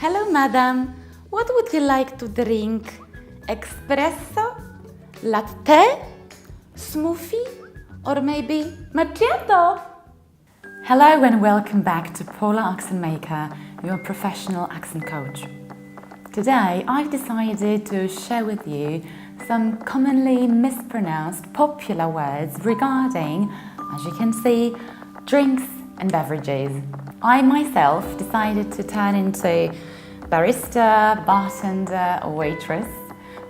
Hello, madam. What would you like to drink? Espresso? Latte? Smoothie? Or maybe macchiato? Hello and welcome back to Pola Accent Maker, your professional accent coach. Today I've decided to share with you some commonly mispronounced popular words regarding, as you can see, drinks and beverages. I myself decided to turn into barista, bartender or waitress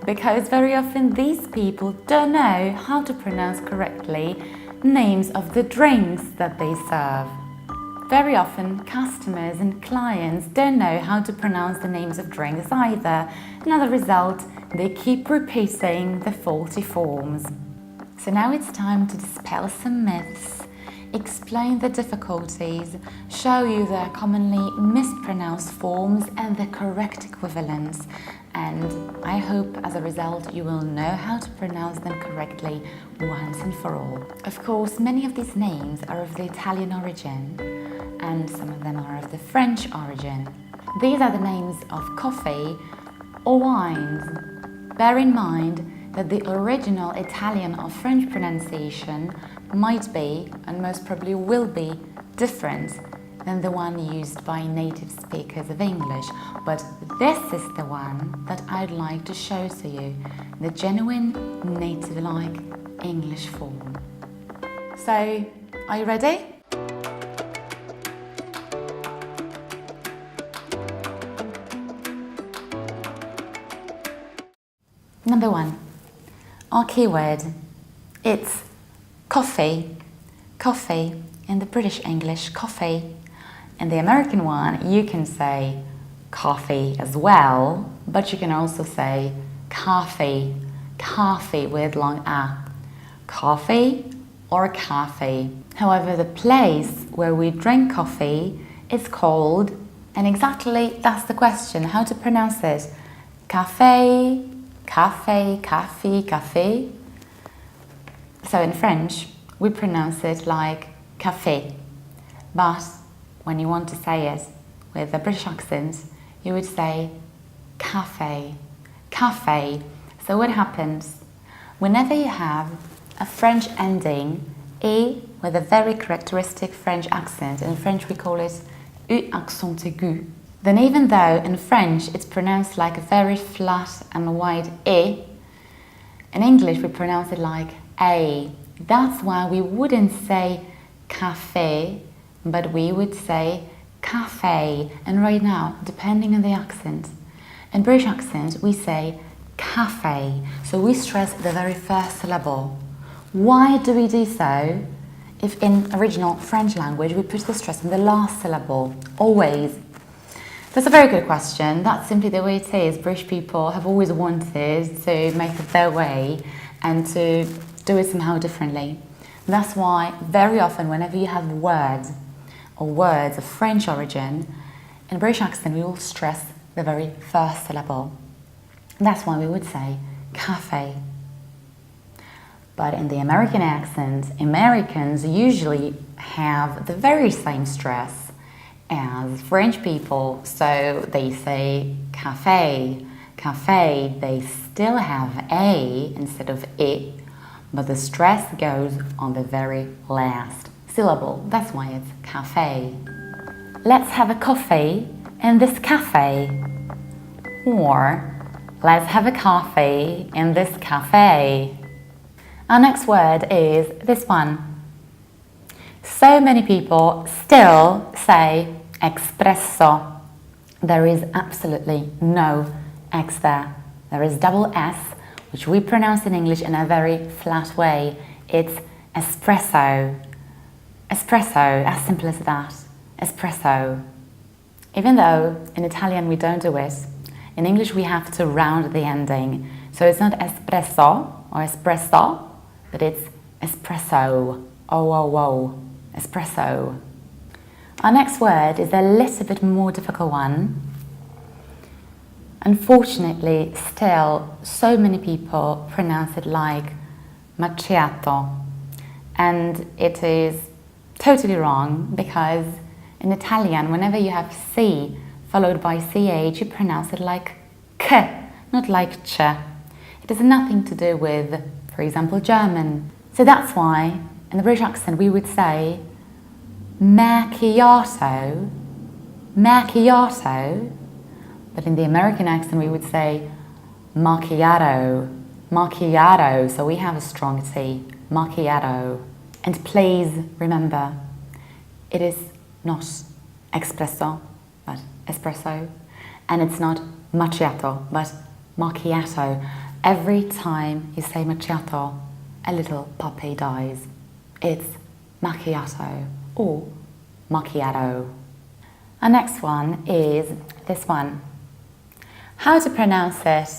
because very often these people don't know how to pronounce correctly names of the drinks that they serve. Very often customers and clients don't know how to pronounce the names of drinks either, and as a result they keep repeating the faulty forms. So now it's time to dispel some myths, explain the difficulties, show you the commonly mispronounced forms and the correct equivalents, and I hope as a result you will know how to pronounce them correctly once and for all. Of course, many of these names are of the Italian origin and some of them are of the French origin. These are the names of coffee or wines. Bear in mind that the original Italian or French pronunciation might be, and most probably will be, different than the one used by native speakers of English, but this is the one that I'd like to show to you, the genuine native-like English form. So, are you ready? Number one, our keyword, it's coffee. Coffee in the British English, coffee. In the American one, you can say coffee as well, but you can also say coffee, coffee with long A. Coffee or cafe. However, the place where we drink coffee is called, and exactly that's the question, how to pronounce it. Café, café, café, café. So in French, we pronounce it like café, but when you want to say it with a British accent, you would say café, café. So what happens? Whenever you have a French ending, E with a very characteristic French accent, in French we call it U accent aigu, then even though in French it's pronounced like a very flat and wide E, in English we pronounce it like A. That's why we wouldn't say café, but we would say café. And right now, depending on the accent, in British accent we say café. So we stress the very first syllable. Why do we do so if in original French language we put the stress on the last syllable, always? That's a very good question. That's simply the way it is. British people have always wanted to make it their way and to do it somehow differently. That's why very often whenever you have words or words of French origin, in British accent we will stress the very first syllable. That's why we would say cafe. But in the American accent, Americans usually have the very same stress as French people, so they say café, café. They still have A instead of I, but the stress goes on the very last syllable. That's why it's café. Let's have a coffee in this cafe. Or let's have a coffee in this cafe. Our next word is this one. So many people still say espresso. There is absolutely no X there. There is double S, which we pronounce in English in a very flat way. It's espresso. Espresso, as simple as that. Espresso. Even though in Italian we don't do it, in English we have to round the ending. So it's not espresso or espresso, but it's espresso. Oh, espresso. Our next word is a little bit more difficult one. Unfortunately, still, so many people pronounce it like macchiato. And it is totally wrong because in Italian, whenever you have C followed by CH, you pronounce it like K, not like Ch. It has nothing to do with, for example, German. So that's why, in the British accent, we would say macchiato, macchiato, but in the American accent, we would say macchiato, macchiato. So we have a strong T, macchiato. And please remember, it is not espresso, but espresso, and it's not macchiato, but macchiato. Every time you say macchiato, a little puppy dies. It's macchiato or macchiato. Our next one is this one. How to pronounce it?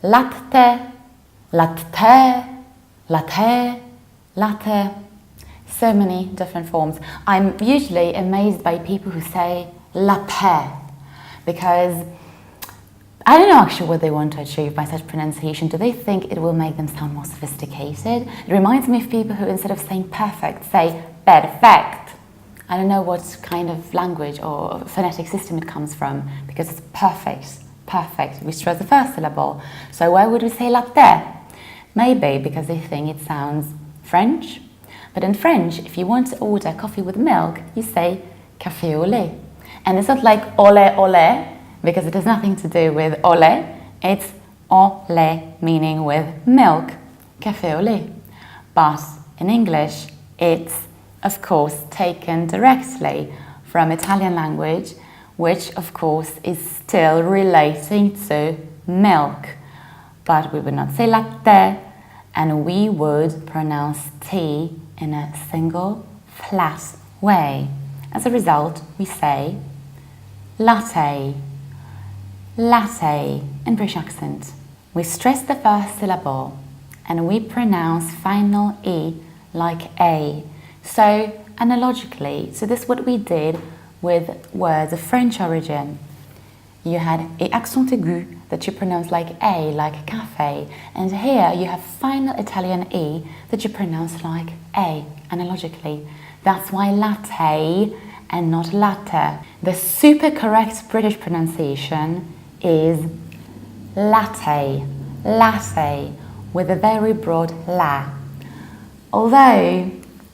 Latte, latte, latte, latte. So many different forms. I'm usually amazed by people who say latte because I don't know actually what they want to achieve by such pronunciation. Do they think it will make them sound more sophisticated? It reminds me of people who, instead of saying perfect, say perfect. I don't know what kind of language or phonetic system it comes from, because it's perfect, perfect. We stress the first syllable. So why would we say latte? Maybe because they think it sounds French. But in French, if you want to order coffee with milk, you say café au lait. And it's not like olé olé, because it has nothing to do with olé. It's au lait, meaning with milk, café au lait. But in English, it's of course taken directly from Italian language, which of course is still relating to milk. But we would not say latte, and we would pronounce T in a single flat way. As a result, we say latte, latte in British accent. We stress the first syllable and we pronounce final E like A. So analogically, so this is what we did with words of French origin. You had a accent aigu that you pronounce like A, like café, and here you have final Italian E that you pronounce like A, analogically. That's why latte and not latte. The super correct British pronunciation is latte, latte, with a very broad la. Although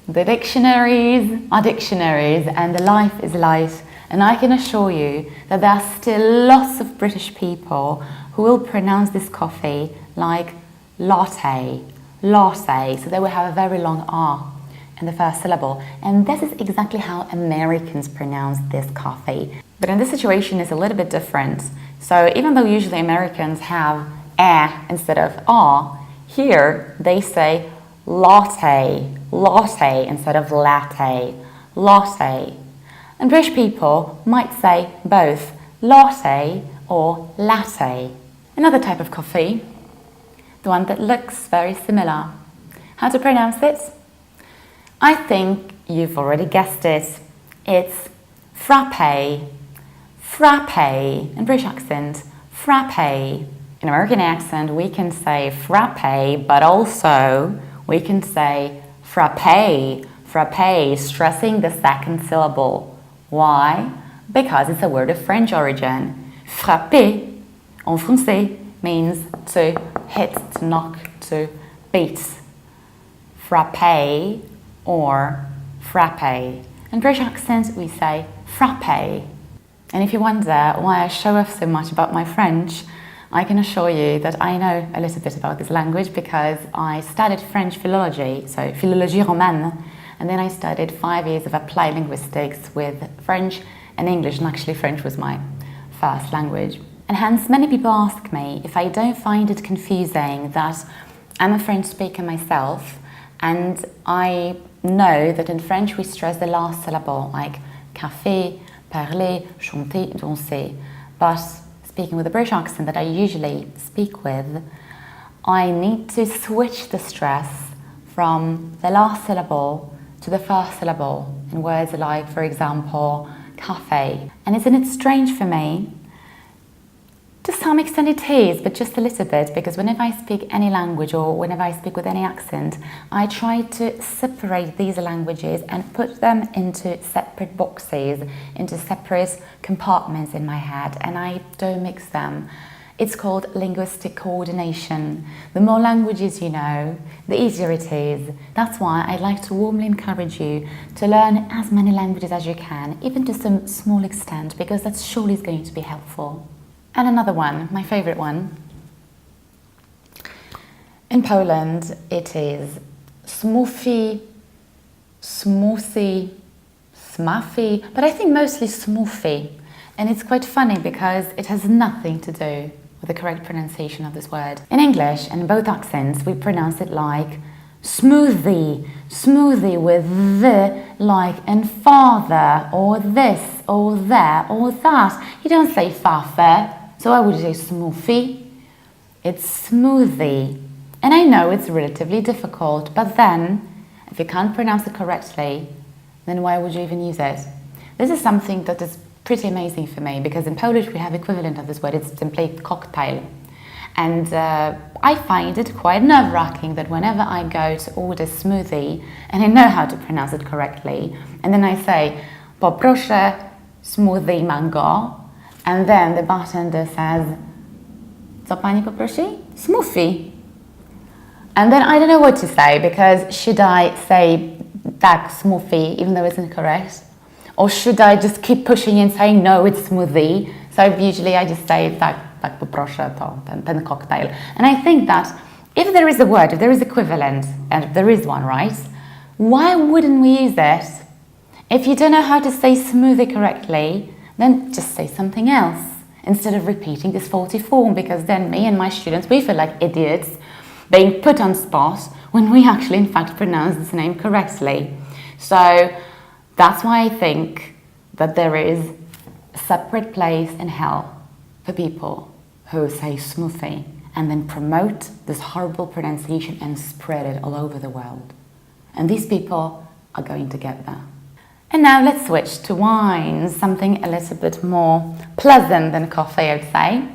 the dictionaries are dictionaries and the life is life, and I can assure you that there are still lots of British people who will pronounce this coffee like latte, latte, so they will have a very long R in the first syllable. And this is exactly how Americans pronounce this coffee. But in this situation, it's a little bit different. So even though usually Americans have instead of R, here they say latte, latte instead of latte, latte. And British people might say both latte or latte. Another type of coffee, the one that looks very similar. How to pronounce it? I think you've already guessed it. It's frappe, frappe in British accent, frappe. In American accent, we can say frappe, but also we can say frappe, frappe, stressing the second syllable. Why? Because it's a word of French origin. Frapper, en français, means to hit, to knock, to beat. Frappe or frappe. In British accent, we say frappe. And if you wonder why I show off so much about my French, I can assure you that I know a little bit about this language because I studied French philology, so philologie romane, and then I studied 5 years of applied linguistics with French and English, and actually French was my first language. And hence many people ask me if I don't find it confusing that I'm a French speaker myself, and I know that in French we stress the last syllable, like café, parler, chanter, danser. But speaking with a British accent that I usually speak with, I need to switch the stress from the last syllable to the first syllable in words like, for example, café. And isn't it strange for me To some extent it is, but just a little bit, because whenever I speak any language or whenever I speak with any accent, I try to separate these languages and put them into separate boxes, into separate compartments in my head, and I don't mix them. It's called linguistic coordination. The more languages you know, the easier it is. That's why I'd like to warmly encourage you to learn as many languages as you can, even to some small extent, because that surely is going to be helpful. And another one, my favorite one. In Poland, it is smoothie, smoothie, smuffy, but I think mostly smoothie. And it's quite funny because it has nothing to do with the correct pronunciation of this word. In English, and in both accents, we pronounce it like smoothie, smoothie with the like and father, or this, or there, or that. You don't say fafe. So why would you say smoothie? It's smoothie. And I know it's relatively difficult, but then, if you can't pronounce it correctly, then why would you even use it? This is something that is pretty amazing for me, because in Polish we have equivalent of this word, it's simply cocktail. And I find it quite nerve-wracking that whenever I go to order smoothie, and I know how to pronounce it correctly, and then I say, poproszę smoothie mango, and then the bartender says, co pani poprosi? Smoothie. And then I don't know what to say, because should I say tak, smoothie, even though it's incorrect? Or should I just keep pushing and saying, no, it's smoothie? So usually I just say, tak poproszę to, ten cocktail. And I think that if there is a word, if there is equivalent, and if there is one, right? Why wouldn't we use it? If you don't know how to say smoothie correctly, then just say something else instead of repeating this faulty form, because then me and my students, we feel like idiots being put on spot when we actually in fact pronounce this name correctly. So that's why I think that there is a separate place in hell for people who say smoothie and then promote this horrible pronunciation and spread it all over the world. And these people are going to get there. And now let's switch to wines, something a little bit more pleasant than coffee, I would say.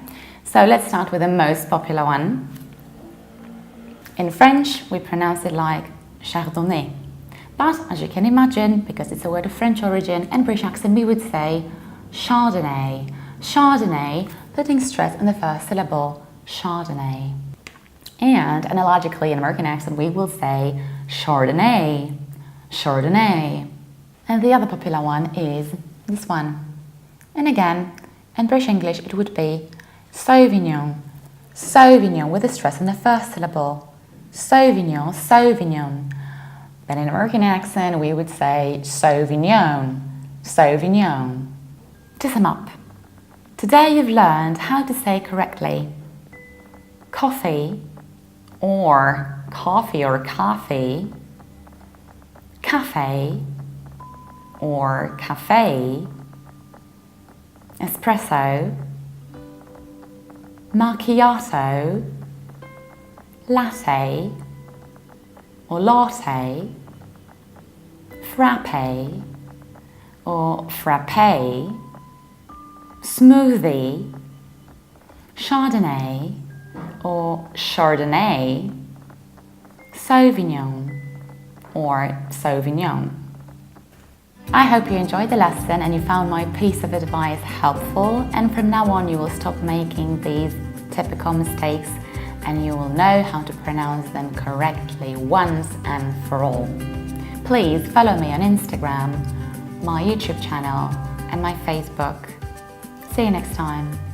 So let's start with the most popular one. In French, we pronounce it like chardonnay. But as you can imagine, because it's a word of French origin and British accent, we would say chardonnay. Chardonnay, putting stress on the first syllable, chardonnay. And analogically, in American accent, we will say chardonnay, chardonnay. And the other popular one is this one. And again, in British English, it would be sauvignon, sauvignon, with a stress on the first syllable. Sauvignon, sauvignon. But in American accent, we would say sauvignon, sauvignon. To sum up, today you've learned how to say correctly coffee or coffee or coffee, cafe or café, espresso, macchiato, latte or latte, frappe or frappe, smoothie, chardonnay or chardonnay, sauvignon or sauvignon. I hope you enjoyed the lesson and you found my piece of advice helpful, and from now on you will stop making these typical mistakes and you will know how to pronounce them correctly once and for all. Please follow me on Instagram, my YouTube channel and my Facebook. See you next time.